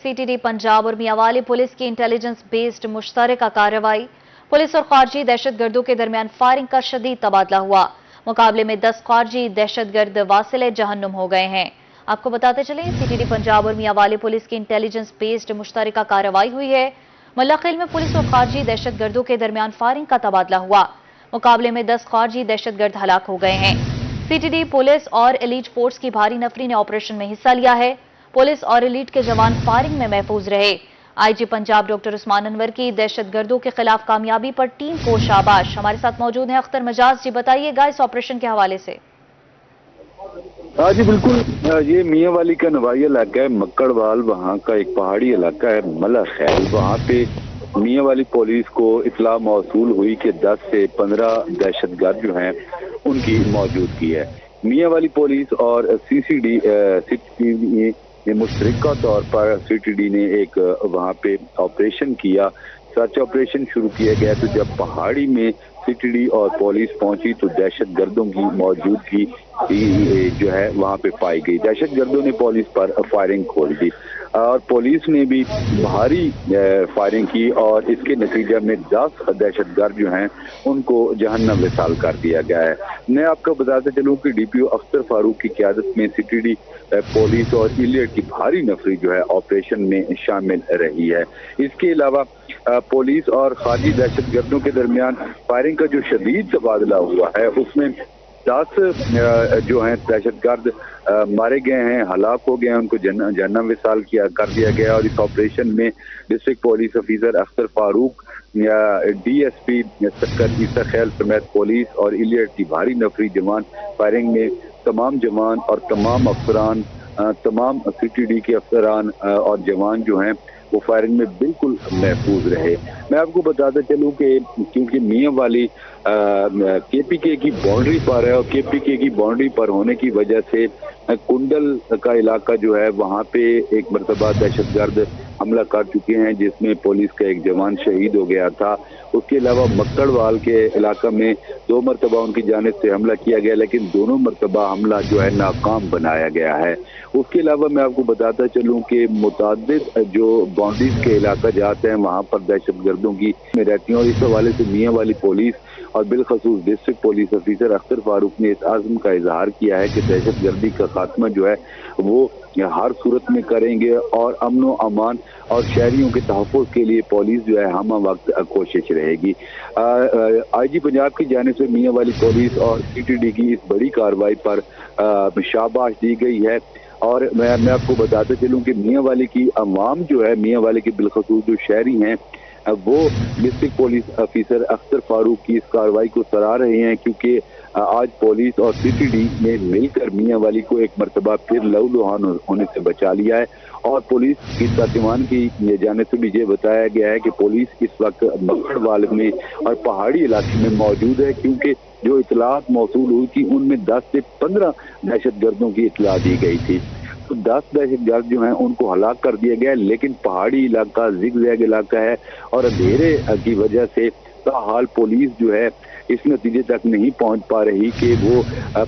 CTD Punjab और Mianwali police की intelligence based मुश्तरका कार्रवाई। पुलिस और खारजी दहशतगर्दों के दरमियान फायरिंग का शदीद तबादला हुआ। मुकाबले में 10 खारजी दहशतगर्द वासिले जहन्नुम हो गए हैं। आपको बताते चलें, सीटीडी पंजाब और मियांवाली पुलिस की इंटेलिजेंस बेस्ड मुश्तरका कार्रवाई हुई है। मल्लाखेल में पुलिस और खारजी दहशतगर्दों के दरमियान फायरिंग का तबादला हुआ। मुकाबले में 10 खारजी दहशतगर्द हलाक हो गए हैं। सीटीडी पुलिस और एलीट फोर्स की भारी नफरी ने ऑपरेशन में हिस्सा लिया है। पुलिस और एलीट के जवान फायरिंग में महफूज रहे। आईजी पंजाब डॉक्टर उस्मान अनवर की दहशतगर्दों के खिलाफ कामयाबी पर टीम को शाबाश। हमारे साथ मौजूद हैं अख्तर मजाज जी, बताइएगा इस ऑपरेशन के हवाले से। हाँ जी बिल्कुल, ये मियांवाली का नवाई इलाका है, मक्कड़वाल वहाँ का एक पहाड़ी इलाका है मल्लाखेल। वहाँ पे मियांवाली पुलिस को इतला मौसूल हुई कि 10 से 15 दहशतगर्द जो हैं उनकी मौजूदगी है। मियांवाली पुलिस और सीटीडी ने मुश्तरका तौर पर सीटीडी ने एक वहाँ पे ऑपरेशन किया, सर्च ऑपरेशन शुरू किया गया। तो जब पहाड़ी में सीटीडी और पुलिस पहुंची तो दहशतगर्दों की मौजूदगी जो है वहां पे पाई गई। दहशतगर्दों ने पुलिस पर फायरिंग खोल दी और पुलिस ने भी भारी फायरिंग की और इसके नतीजे में 10 दहशतगर्द जो हैं उनको जहन्नम विसाल कर दिया गया है। मैं आपको बताते चलूं कि डीपीओ अख्तर फारूक की क़यादत में सीटीडी पुलिस और इलियट की भारी नफरी जो है ऑपरेशन में शामिल रही है। इसके अलावा पुलिस और खारजी दहशतगर्दों के दरमियान फायरिंग का जो शदीद तबादला हुआ है उसमें 10 जो हैं दहशतगर्द मारे गए हैं, हलाक हो गए हैं, उनको जहन्नम विसाल कर दिया गया। और इस ऑपरेशन में district police officer Akhtar Farooq, DSP Sakkar Isa Khel समेत पुलिस और इलियट की भारी नफरी जवान फायरिंग में तमाम जवान और तमाम अफसरान, तमाम सीटीडी के अफसरान और जवान जो हैं वो फायरिंग में बिल्कुल महफूज रहे। मैं आपको बताता चलूं कि क्योंकि मियांवाली केपीके की बाउंड्री पर है और केपीके की बाउंड्री पर होने की वजह से कुंडल का इलाका जो है वहाँ पे एक मरतबा दहशतगर्द हमला कर चुके हैं जिसमें पुलिस का एक जवान शहीद हो गया था। उसके अलावा मक्कड़वाल के इलाका में 2 मरतबा उनकी जानिब से हमला किया गया, लेकिन दोनों मरतबा हमला जो है नाकाम बनाया गया है। उसके अलावा मैं आपको बताता चलूं कि मुतादिद जो बाउंड्रीज के इलाका जाते हैं वहाँ पर दहशतगर्दों की में रहती हैं और इस हवाले से मियांवाली पुलिस और बिलखसूस district police officer Akhtar Farooq ने इस आज़म का इजहार किया है कि दहशतगर्दी का खात्मा जो है वो हर सूरत में करेंगे और अमन व अमान और शहरियों के तहफ़्फ़ुज़ के लिए पुलिस जो है हम वक्त कोशिश रहेगी। आईजी पंजाब की जानिब से मियांवाली पुलिस और सीटीडी की इस बड़ी कार्रवाई पर शाबाश दी गई है। और मैं आपको बताते चलूँ कि मियांवाली की अवाम जो है, मियांवाली के बिलखसूस जो शहरी हैं वो district police officer Akhtar Farooq की इस कार्रवाई को सराह रहे हैं, क्योंकि आज पुलिस और सीटीडी ने मिलकर मियांवाली को एक मरतबा फिर लहूलुहान होने से बचा लिया है। और पुलिस की तर्जुमान की जानिब से भी ये बताया गया है कि पुलिस इस वक्त मक्कड़वाल में और पहाड़ी इलाके में मौजूद है, क्योंकि जो इतलात मौसूल हुई थी उनमें 10 से 15 दहशतगर्दों की इतला दी गई थी। तो 10 दहशतगर्द जो हैं उनको हलाक कर दिया गया, लेकिन पहाड़ी इलाका ज़िगज़ैग इलाका है और अंधेरे की वजह से हाल पुलिस जो है इस नतीजे तक नहीं पहुंच पा रही कि वो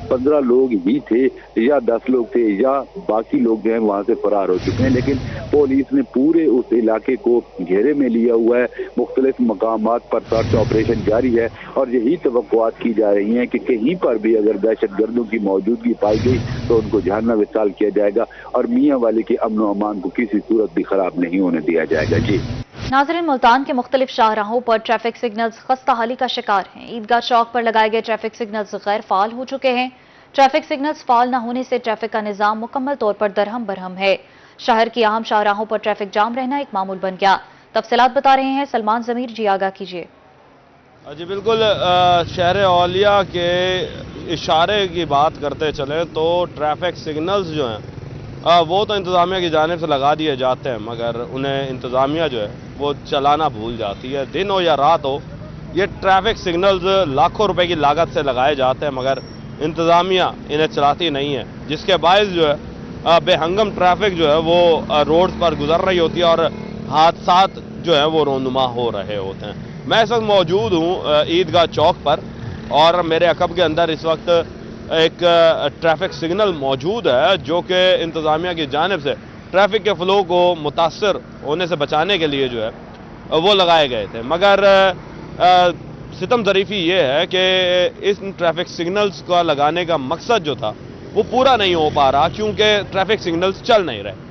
15 लोग ही थे या 10 लोग थे या बाकी लोग जो हैं वहां से फरार हो चुके हैं। लेकिन पुलिस ने पूरे उस इलाके को घेरे में लिया हुआ है, मुख्तलिफ मकामात पर सर्च ऑपरेशन जारी है और यही तवक्कुआत की जा रही हैं कि कहीं पर भी अगर दहशतगर्दों की मौजूदगी पाई गई तो उनको जहन्नम विसाल किया जाएगा और मियांवाली के अमन व अमान को किसी सूरत भी खराब नहीं होने दिया जाएगा। जी नाज़रीन, मुल्तान के मुख्तलिफ शाहराहों पर ट्रैफिक सिग्नल्स खस्ताहाली का शिकार हैं। ईदगाह चौक पर लगाए गए ट्रैफिक सिग्नल्स गैर फाल हो चुके हैं। ट्रैफिक सिग्नल्स फाल न होने से ट्रैफिक का निज़ाम मुकम्मल तौर पर दरहम बरहम है। शहर की अहम शाहराहों पर ट्रैफिक जाम रहना एक मामूल बन गया। तफसीलात बता रहे हैं सलमान ज़मीर जी, आगाह कीजिए। जी बिल्कुल, शहर औलिया के इशारे की बात करते चले तो ट्रैफिक सिग्नल्स जो हैं वो तो इंतज़ामिया की जानिब से लगा दिए जाते हैं, मगर उन्हें इंतज़ामिया जो है वो चलाना भूल जाती है। दिन हो या रात हो, ये ट्रैफिक सिग्नल्स लाखों रुपए की लागत से लगाए जाते हैं, मगर इंतज़ामिया इन्हें चलाती नहीं है, जिसके बायस जो है बेहंगम ट्रैफिक जो है वो रोड पर गुजर रही होती है और हादसात जो है वो रोनुमा हो रहे होते हैं। मैं इस वक्त मौजूद हूँ ईदगाह चौक पर और मेरे अकब के अंदर इस वक्त एक ट्रैफिक सिग्नल मौजूद है जो कि इंतज़ामिया की जानिब से ट्रैफिक के फ्लो को मुतासर होने से बचाने के लिए जो है वो लगाए गए थे। मगर सितम ज़रीफ़ी ये है कि इस ट्रैफिक सिग्नल्स का लगाने का मकसद जो था वो पूरा नहीं हो पा रहा, क्योंकि ट्रैफिक सिग्नल्स चल नहीं रहे।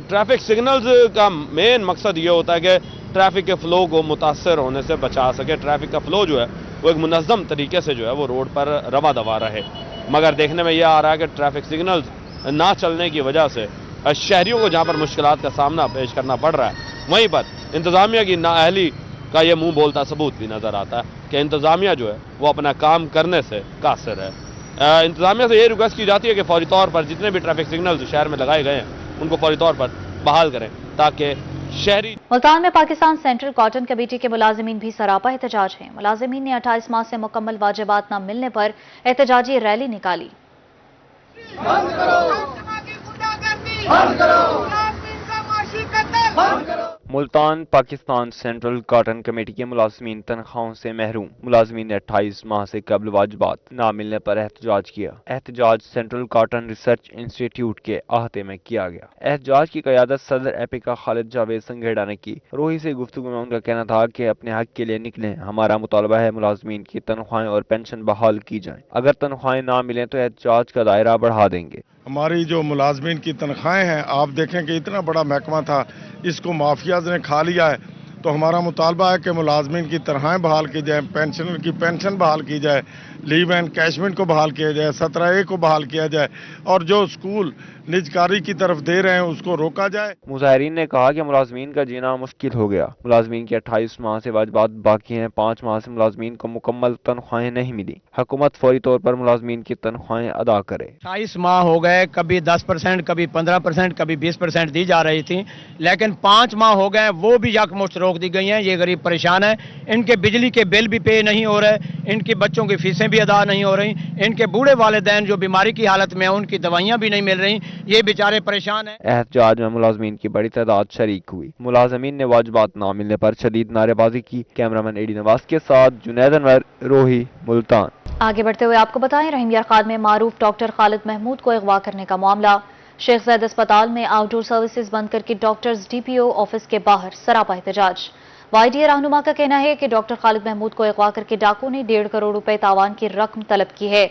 ट्रैफिक सिग्नल्स का मेन मकसद ये होता है कि ट्रैफिक के फ़्लो को मुतासर होने से बचा सके, ट्रैफिक का फ़्लो जो है वो एक मुनज़्ज़म तरीके से जो है वो रोड पर रवा दवा रहे। मगर देखने में ये आ रहा है कि ट्रैफिक सिग्नल्स ना चलने की वजह से शहरियों को जहाँ पर मुश्किलात का सामना पेश करना पड़ रहा है, वहीं पर इंतज़ामिया की नाअहली का ये मुंह बोलता सबूत भी नज़र आता है कि इंतज़ामिया जो है वो अपना काम करने से कासिर है। इंतज़ामिया से ये रिक्वेस्ट की जाती है कि फौरी तौर पर जितने भी ट्रैफिक सिग्नल्स शहर में लगाए गए हैं उनको फौरी तौर पर बहाल करें, ताकि शहरी। मुल्तान में पाकिस्तान सेंट्रल कॉटन कमेटी के मुलाजिमीन भी सरापा एहतजाज हैं। मुलाजिमीन ने 28 माह से मुकम्मल वाजिबात न मिलने पर एहतजाजी रैली निकाली। Multan Pakistan central cotton committee के मुलाजमीन तनख्वाहों से महरूम। मुलाजमीन ने 28 माह से कबल वाजिबात ना मिलने पर एहतजाज किया। एहतजाज सेंट्रल कॉटन रिसर्च इंस्टीट्यूट के अहाते में किया गया। एहतजाज की क़यादत सदर एपिका खालिद जावेद संघेड़ा ने की। रोही से गुफ्तगू में उनका कहना था कि अपने हक के लिए निकलें, हमारा मुतालबा है मुलाजमीन की तनख्वाहें और पेंशन बहाल की जाएं। अगर तनख्वाहें ना मिलें तो एहतजाज का दायरा बढ़ा देंगे। हमारी जो मुलाजमीन की तनख्वाहें हैं, आप देखें कि इतना बड़ा महकमा था, इसको माफियाज ने खा लिया है। तो हमारा मुतालबा है कि मुलाजमीन की तनख्वाहें बहाल की जाए, पेंशन की पेंशन बहाल की जाए, लीव एंड कैशमेंट को बहाल किया जाए, 17A को बहाल किया जाए और जो स्कूल निजकारी की तरफ दे रहे हैं उसको रोका जाए। मुजाहिरीन ने कहा कि मुलाजमीन का जीना मुश्किल हो गया। मुलाजमीन की 28 माह से वाजिबात बाकी हैं। 5 माह से मुलाजमीन को मुकम्मल तनख्वाहें नहीं मिली। हुकूमत फौरी तौर पर मुलाजमीन की तनख्वाहें अदा करे। 28 माह हो गए, कभी 10%, कभी 15%, कभी 20% दी जा रही थी, लेकिन 5 माह हो गए वो भी यकमुश्त रोक दी गई हैं। ये गरीब परेशान है, इनके बिजली के बिल भी पे नहीं हो रहे, इनकी बच्चों की फीसें भी अदा नहीं हो रही, इनके बूढ़े वालिदैन जो बीमारी की हालत में हैं उनकी दवाइयाँ भी नहीं मिल रही, ये बेचारे परेशान हैं। एहतजाज में मुलाजमीन की बड़ी तादाद शरीक हुई। मुलाजमीन ने वाजिबात ना मिलने पर शदीद नारेबाजी की। कैमरामैन एडी नवाज के साथ जुनैद अनवर, रोही, मुल्तान। आगे बढ़ते हुए आपको बताएं, रहीम यार खान में मारूफ डॉक्टर खालिद महमूद को अगवा करने का मामला। शेख ज़ैद अस्पताल में आउटडोर सर्विसेज बंद करके डॉक्टर्स DPO ऑफिस के बाहर सरापा एहतजाज। YDA रहनुमा का कहना है कि डॉक्टर खालिद महमूद को अगवा करके डाकू ने 1.5 करोड़ रुपए तावान की रकम तलब की है।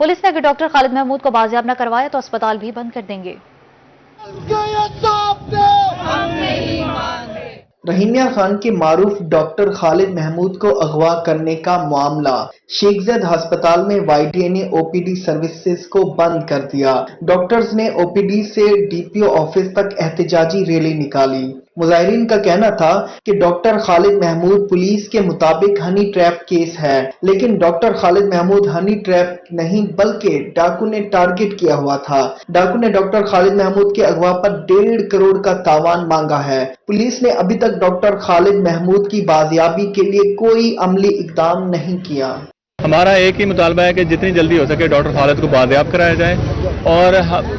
पुलिस ने अगर डॉक्टर खालिद महमूद को बाजियाब न करवाया तो अस्पताल भी बंद कर देंगे। रहीम यार खान के मारूफ डॉक्टर खालिद महमूद को अगवा करने का मामला। शेख ज़ैद अस्पताल में YDA ने OPD सर्विसेज को बंद कर दिया। डॉक्टर्स ने OPD से DPO ऑफिस तक एहतजाजी रैली निकाली। मुजाहिरीन का कहना था कि डॉक्टर खालिद महमूद पुलिस के मुताबिक हनी ट्रैप केस है, लेकिन doctor Khalid Mahmood honey trap नहीं बल्कि डाकू ने टारगेट किया हुआ था। डाकू ने डॉक्टर खालिद महमूद के अगवा पर 1.5 करोड़ का तावान मांगा है। पुलिस ने अभी तक डॉक्टर खालिद महमूद की बाजियाबी के लिए कोई अमली इकदाम नहीं किया। हमारा एक ही मुतालबा है कि जितनी जल्दी हो सके डॉक्टर खालिद को बाजियाब कराया जाए। और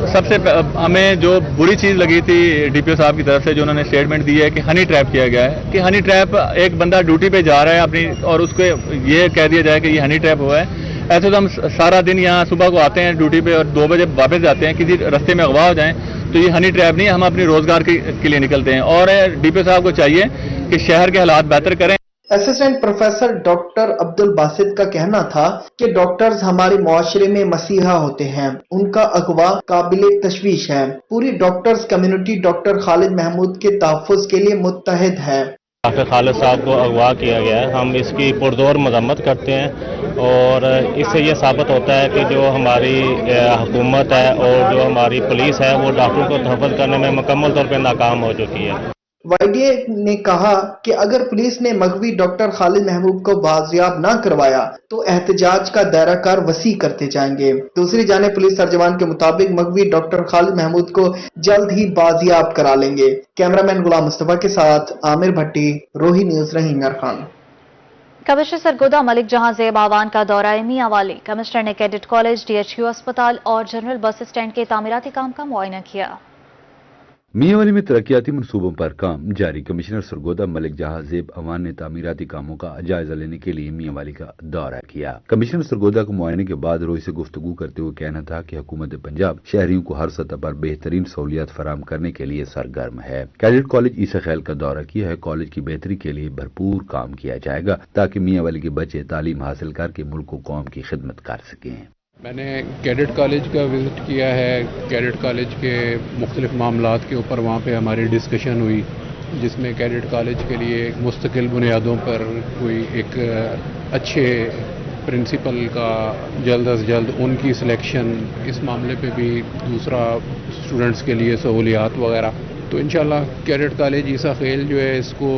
सबसे हमें जो बुरी चीज़ लगी थी DPO साहब की तरफ से जो उन्होंने स्टेटमेंट दी है कि हनी ट्रैप किया गया है, कि हनी ट्रैप एक बंदा ड्यूटी पे जा रहा है अपनी और उसको ये कह दिया जाए कि ये हनी ट्रैप हुआ है। ऐसे तो हम सारा दिन यहाँ सुबह को आते हैं ड्यूटी पे और 2 बजे वापस जाते हैं, किसी रास्ते में अगवा हो जाएं तो ये हनी ट्रैप नहीं, हम अपनी रोजगार के लिए निकलते हैं। और DPO साहब को चाहिए कि शहर के हालात बेहतर करें। Assistant professor doctor Abdul Basit का कहना था कि डॉक्टर्स हमारे मुआशरे में मसीहा होते हैं, उनका अगवा काबिले तशवीश है। पूरी doctors community doctor Khalid Mahmood के तहफ़्फ़ुज़ के लिए मुत्तहिद है। डॉक्टर खालिद साहब को अगवा किया गया है, हम इसकी पुरजोर मजम्मत करते हैं और इससे ये साबित होता है कि जो हमारी हुकूमत है और जो हमारी पुलिस है वो डॉक्टरों को तहफ़्फ़ुज़ करने में मुकम्मल तौर पर नाकाम हो चुकी है। YDA ने कहा कि अगर पुलिस ने मगवी डॉक्टर खालिद महमूद को बाजियाब न करवाया तो एहतजाज का दायरा कार वसी करते जाएंगे। दूसरी जानिब पुलिस तर्जमान के मुताबिक मगवी डॉक्टर खालिद महमूद को जल्द ही बाजियाब करा लेंगे। कैमरामैन गुलाम मुस्तफा के साथ आमिर भट्टी, रोही न्यूज, रहीम यार खान। कमिश्नर सरगोदा मलिक जहां ज़ेब आवान का दौरा मियां वाली। कमिश्नर ने कैडेट कॉलेज, DHQ अस्पताल और जनरल बस स्टैंड के तामीराती काम का मुआयना किया। मियांवाली में तरक्याती मनसूबों पर काम जारी। कमिश्नर सरगोदा मलिक जहां ज़ेब अवान ने तामीराती कामों का जायजा लेने के लिए मियांवाली का दौरा किया। कमिश्नर सरगोदा को मुआयने के बाद रोई से गुफ्तगू करते हुए कहना था कि हुकूमत पंजाब शहरियों को हर सतह पर बेहतरीन सहूलियात फराम करने के लिए सरगर्म है। कैडेट कॉलेज ईसा खैल का दौरा किया है। कॉलेज की बेहतरी के लिए भरपूर काम किया जाएगा ताकि मियांवाली के बच्चे तालीम हासिल करके मुल्क व कौम की खिदमत कर सकें। मैंने कैडेट कॉलेज का विज़िट किया है। कैडेट कॉलेज के मुख्तलिफ मामलात के ऊपर वहाँ पे हमारी डिस्कशन हुई, जिसमें कैडेट कॉलेज के लिए मुस्तकिल बुनियादों पर कोई एक अच्छे प्रिंसिपल का जल्द अज जल्द उनकी सिलेक्शन, इस मामले पे भी दूसरा स्टूडेंट्स के लिए सहूलियात वगैरह। तो इंशाल्लाह कैडेट कॉलेज ईसा खेल जो है, इसको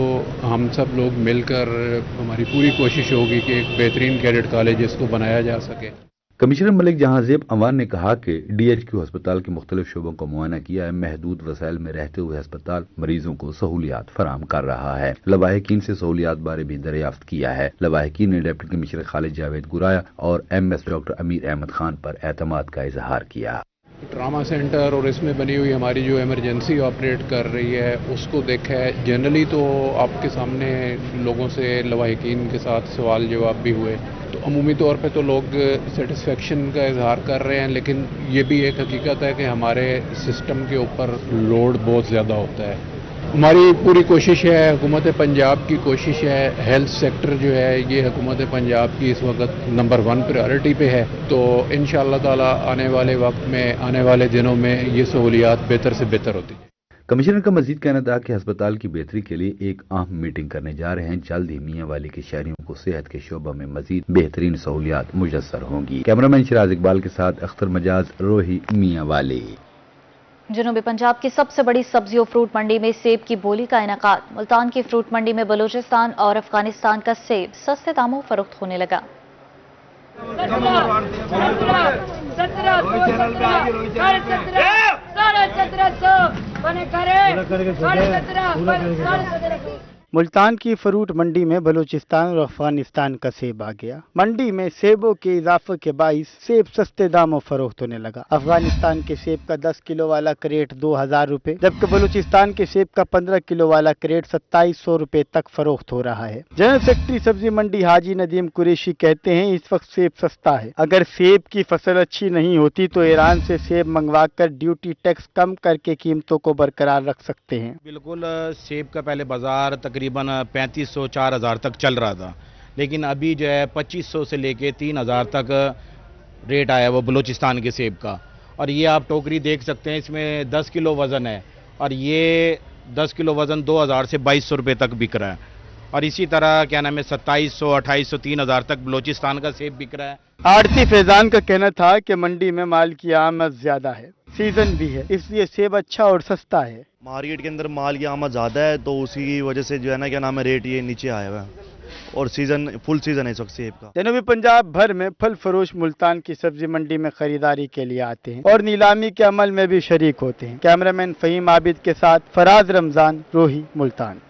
हम सब लोग मिलकर हमारी पूरी कोशिश होगी कि एक बेहतरीन कैडेट कॉलेज इसको बनाया जा सके। कमिश्नर मलिक जहां ज़ेब अवान ने कहा कि DHQ अस्पताल के मुख्तलिफ शोबों का मुआयना किया है। महदूद वसाइल में रहते हुए अस्पताल मरीजों को सहूलियात फराम कर रहा है। लवाहिकीन से सहूलियात बारे भी दरियाफ्त किया है। लवाहिकीन ने डिप्टी कमिश्नर खालिद जावेद गुराया और MS डॉक्टर अमीर अहमद खान पर एतमाद का इजहार किया। ट्रामा सेंटर और इसमें बनी हुई हमारी जो इमरजेंसी ऑपरेट कर रही है उसको देखा है। जनरली तो आपके सामने लोगों से लवाहिकीन के साथ सवाल जवाब भी हुए, तो अमूमी तौर पे तो लोग सेटिस्फेक्शन का इजहार कर रहे हैं, लेकिन ये भी एक हकीकत है कि हमारे सिस्टम के ऊपर लोड बहुत ज़्यादा होता है। हमारी पूरी कोशिश है, हुकूमत पंजाब की कोशिश है, हेल्थ सेक्टर जो है ये हुकूमत पंजाब की इस वक्त नंबर 1 प्रायोरिटी पे है। तो इंशाअल्लाह ताला आने वाले वक्त में, आने वाले दिनों में ये सहूलियात बेहतर से बेहतर होती है। कमिश्नर का मजीद कहना था कि अस्पताल की बेहतरी के लिए एक अहम मीटिंग करने जा रहे हैं। जल्द ही मियांवाली के शहरियों को सेहत के शोबा में मजीद बेहतरीन सहूलियात मुयस्सर होंगी। कैमरामैन शिराज इकबाल के साथ अख्तर मजाज, रोही, मियांवाली। जनूबी पंजाब की सबसे बड़ी सब्जी और फ्रूट मंडी में सेब की बोली का इनेकाद। मुल्तान की फ्रूट मंडी में बलूचिस्तान और अफगानिस्तान का सेब सस्ते दामों फरोख्त होने लगा। मुल्तान की फ्रूट मंडी में बलूचिस्तान और अफगानिस्तान का सेब आ गया। मंडी में सेबों के इजाफे के बाइस सेब सस्ते दामों फरोख्त होने लगा। अफगानिस्तान के सेब का 10 किलो वाला क्रेट 2000 रुपए, जबकि बलूचिस्तान के सेब का 15 किलो वाला क्रेट 2700 रुपए तक फरोख्त हो रहा है। जनरल सेक्रेटरी सब्जी मंडी हाजी नदीम कुरैशी कहते हैं इस वक्त सेब सस्ता है। अगर सेब की फसल अच्छी नहीं होती तो ईरान से सेब मंगवा कर ड्यूटी टैक्स कम करके कीमतों को बरकरार रख सकते हैं। बिल्कुल, सेब का पहले बाजार तकरीबन 3500-4000 तक चल रहा था, लेकिन अभी जो है 2500 से लेके 3000 तक रेट आया वो बलूचिस्तान के सेब का। और ये आप टोकरी देख सकते हैं, इसमें 10 किलो वज़न है और ये 10 किलो वज़न 2000 से 2200 रुपये तक बिक रहा है। और इसी तरह क्या नाम है 2700, 2800, 3000 तक बलूचिस्तान का सेब बिक रहा है। आड़ती फैजान का कहना था कि मंडी में माल की आमद ज्यादा है, सीजन भी है, इसलिए सेब अच्छा और सस्ता है। मार्केट के अंदर माल की आमद ज़्यादा है तो उसी की वजह से जो है ना क्या नाम है रेट ये नीचे आया हुआ है और सीजन फुल सीजन है इस वक्त सेब का। जनूबी पंजाब भर में फल फरोश मुल्तान की सब्जी मंडी में खरीदारी के लिए आते हैं और नीलामी के अमल में भी शरीक होते हैं। कैमरामैन फहीम आबिद के साथ फराज रमजान, रोही, मुल्तान।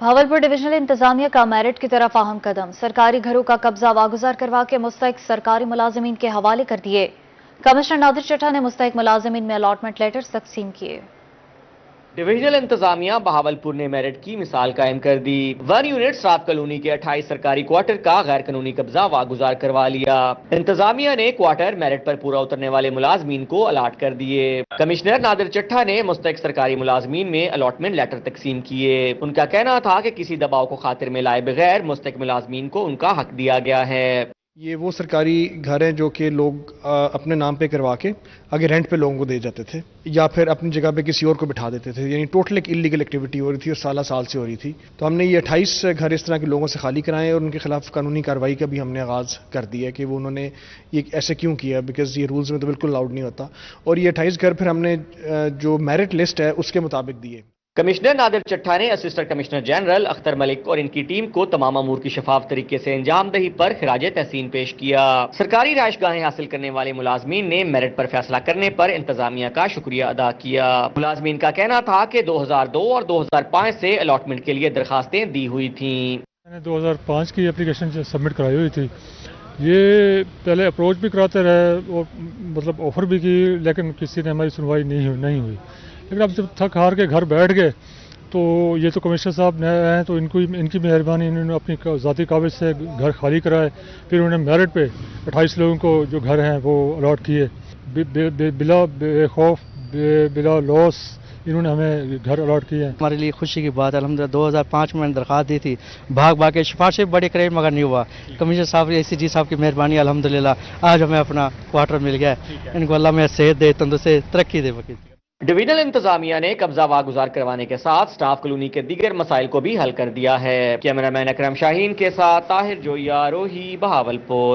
भावलपुर डिविजनल इंतजामिया का मेरिट की तरफ अहम कदम। सरकारी घरों का कब्जा वागुजार करवा के मुस्तहिक सरकारी मुलाजिमीन के हवाले कर दिए। कमिश्नर नादिर चट्टा ने मुस्तहिक मुलाजिमीन में अलॉटमेंट लेटर्स तकसीम किए। डिविजनल इंतजामिया बहावलपुर ने मेरिट की मिसाल कायम कर दी। 1 यूनिट साफ कॉलोनी के 28 सरकारी क्वार्टर का गैर कानूनी कब्जा वागुजार करवा लिया। इंतजामिया ने क्वार्टर मेरिट पर पूरा उतरने वाले मुलाजमीन को अलाट कर दिए। कमिश्नर नादिर चट्टा ने मुस्तहिक सरकारी मुलाजमीन में अलॉटमेंट लेटर तकसीम किए। उनका कहना था कि किसी दबाव को खातिर में लाए बगैर मुस्तहिक मुलाजमीन को उनका हक दिया गया है। ये वो सरकारी घर हैं जो कि लोग अपने नाम पे करवा के आगे रेंट पे लोगों को दे जाते थे या फिर अपनी जगह पे किसी और को बिठा देते थे, यानी टोटल एक इलीगल एक्टिविटी हो रही थी और साल से हो रही थी। तो हमने ये 28 घर इस तरह के लोगों से खाली कराए और उनके खिलाफ कानूनी कार्रवाई का भी हमने आगाज़ कर दिया कि वो उन्होंने ये ऐसे क्यों किया, बिकॉज ये रूल्स में तो बिल्कुल अलाउड नहीं होता। और ये 28 घर फिर हमने जो मेरिट लिस्ट है उसके मुताबिक दिए। कमिश्नर नादिर चट्टा ने assistant commissioner general Akhtar Malik और इनकी टीम को तमाम अमूर की शफाफ तरीके से अंजाम दही पर खिराज तहसीन पेश किया। सरकारी राइशगाहें हासिल करने वाले मुलाजमीन ने मेरिट पर फैसला करने पर इंतजामिया का शुक्रिया अदा किया। मुलाजमीन का कहना था कि 2002 और 2005 से अलॉटमेंट के लिए दरखास्तें दी हुई थी। मैंने 2005 की एप्लीकेशन सबमिट कराई हुई थी। ये पहले अप्रोच भी कराते रहे और मतलब ऑफर भी की, लेकिन किसी ने हमारी सुनवाई नहीं हुई। लेकिन अब जब थक हार के घर बैठ गए तो ये तो कमिश्नर साहब नए आए हैं तो इनकी मेहरबानी, इन्होंने अपनी ज़ाती काबिज से घर खाली कराए, फिर उन्होंने मेरिट पे 28 लोगों को जो घर हैं वो अलॉट किए, बिला बेखौफ बिला लॉस इन्होंने हमें घर अलॉट किए हैं। हमारे लिए खुशी की बात है। अल्हम्दुलिल्लाह 2005 में मैंने दरख्वास्त दी थी, भाग भाग के सिफारिशें बड़े करे मगर नहीं हुआ। कमिश्नर साहब ACG साहब की मेहरबानी अल्हम्दुलिल्लाह आज हमें अपना क्वार्टर मिल गया है। इनको अल्लाह में सेहत दे, तंदुरुस्ती तरक्की दे। डिवीजनल इंतजामिया ने कब्जा वागुजार करवाने के साथ स्टाफ कॉलोनी के दीगर मसाइल को भी हल कर दिया है। कैमरामैन अकरम शाहीन के साथ ताहिर जोया, रोही, बहावलपुर।